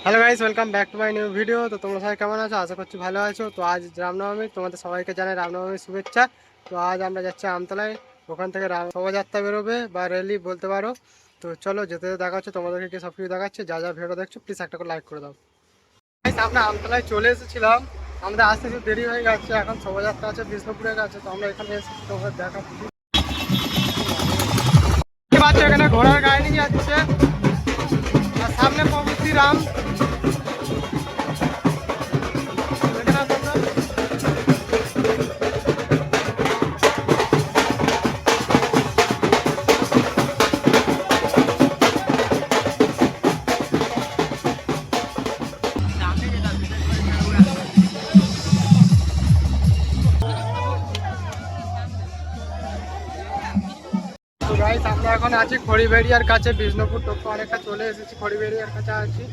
Hello guys, welcome back to my new video. তো তোমরা সবাই কেমন আছো? আশা করছি ভালো আছো। তো আজ রামনবমী, তোমাদের সবাইকে জানাই রামনবমীর শুভেচ্ছা। তো আজ আমরা যাচ্ছি আমতলায়, ওখান থেকে শোভাযাত্রা বেরোবে বা র্যালি বলতে পারো। তো চলো যেতে যেতে দেখা হচ্ছে, তোমাদেরকে কি সব কিছু দেখাচ্ছে। যা যা ভিডিও দেখছো প্লিজ একটা করে লাইক করে দাও। গাইস, আমরা আমতলায় চলে এসেছিলাম, আমাদের আসতে একটু দেরি হয়ে গেছে। এখন শোভাযাত্রা আছে বিষ্ণুপুরের কাছে, তো আমরা এখানে এসেছি তোমাদের দেখাচ্ছি। এখানে ঘোড়ার গাড়ি নিয়ে যাচ্ছে, আর সামনে প্রভু শ্রীরাম। তো গাইস, আমরা এখন আছি খড়িবেড়িয়ার কাছে, বিষ্ণুপুর টোটো অনেকটা চলে এসেছি, খড়িবেড়িয়ার কাছে আছি।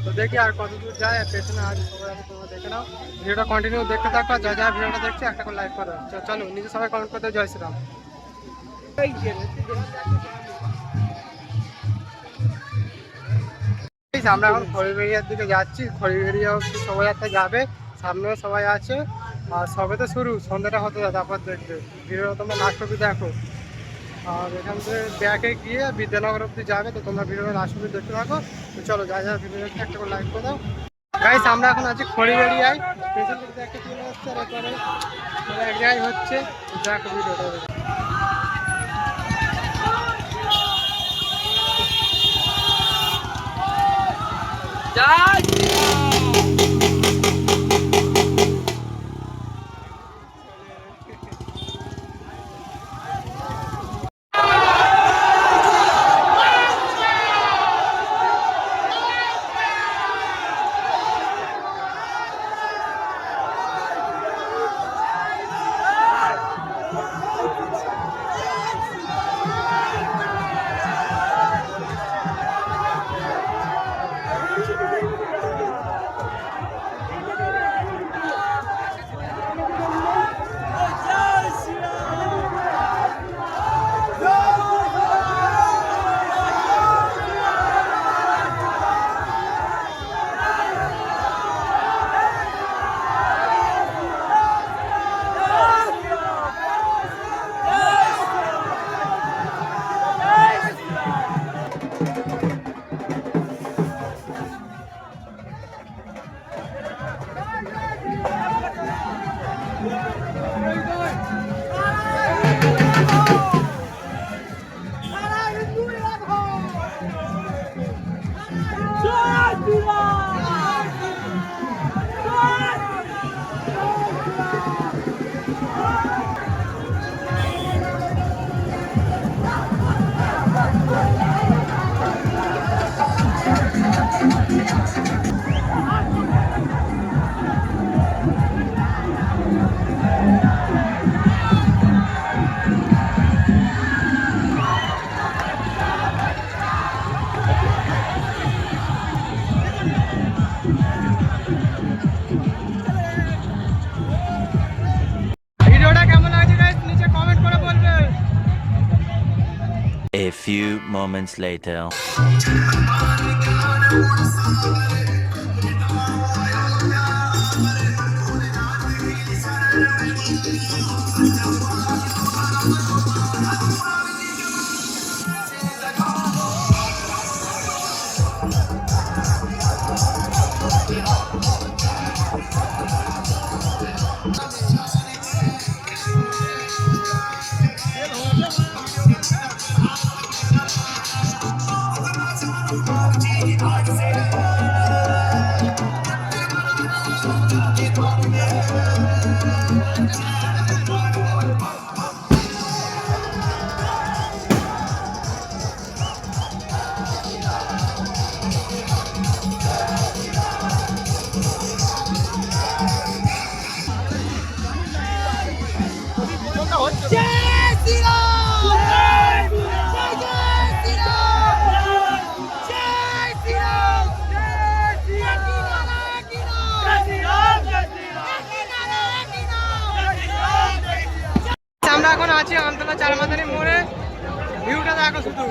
তো দেখি আর কত দূর যায়, আর পেছনে আজ সবাই আছে, তোমরা দেখে নাও। ভিডিওটা কন্টিনিউ দেখতে থাকো, যা যা ভিডিওটা দেখছি একটা করে লাইক করো। চলো নিজে সবাই কমেন্ট করতে, জয় শ্রীরাম। আমরা এখন খড়িবেড়িয়ার দিকে যাচ্ছি, খড়িবেড়িয়া অব্দি শোভাযাত্রা যাবে, সামনেও সবাই আছে। আর সবে তো শুরু, সন্ধ্যাটা হতে যায়, তারপর দেখবে ভিডিও, তোমরা লাস্ট অব্দি দেখো। আর এখান থেকে ব্যাকে গিয়ে বিদ্যানগর অব্দি যাবে, তো তোমরা ভিডিও লাস্ট অব্দি দেখতে থাকো। তো চলো যা যা ভিডিও দেখতে একটা করে লাইক করে দাও। গাইস, আমরা এখন আছি খড়িবেড়িয়ায়, পেছন দিকে একটা চলে আসছে, আর এরপরে এক জায়গায় হচ্ছে, দেখো ভিডিওটা। ভিডিওটা কেমন লাগছে গাইস, নিচে কমেন্ট করে বলবে। A few moments later. আমরা এখন আছি আমতলা চারমাথানি মোড়ে, ভিউটা দেখো শুধু।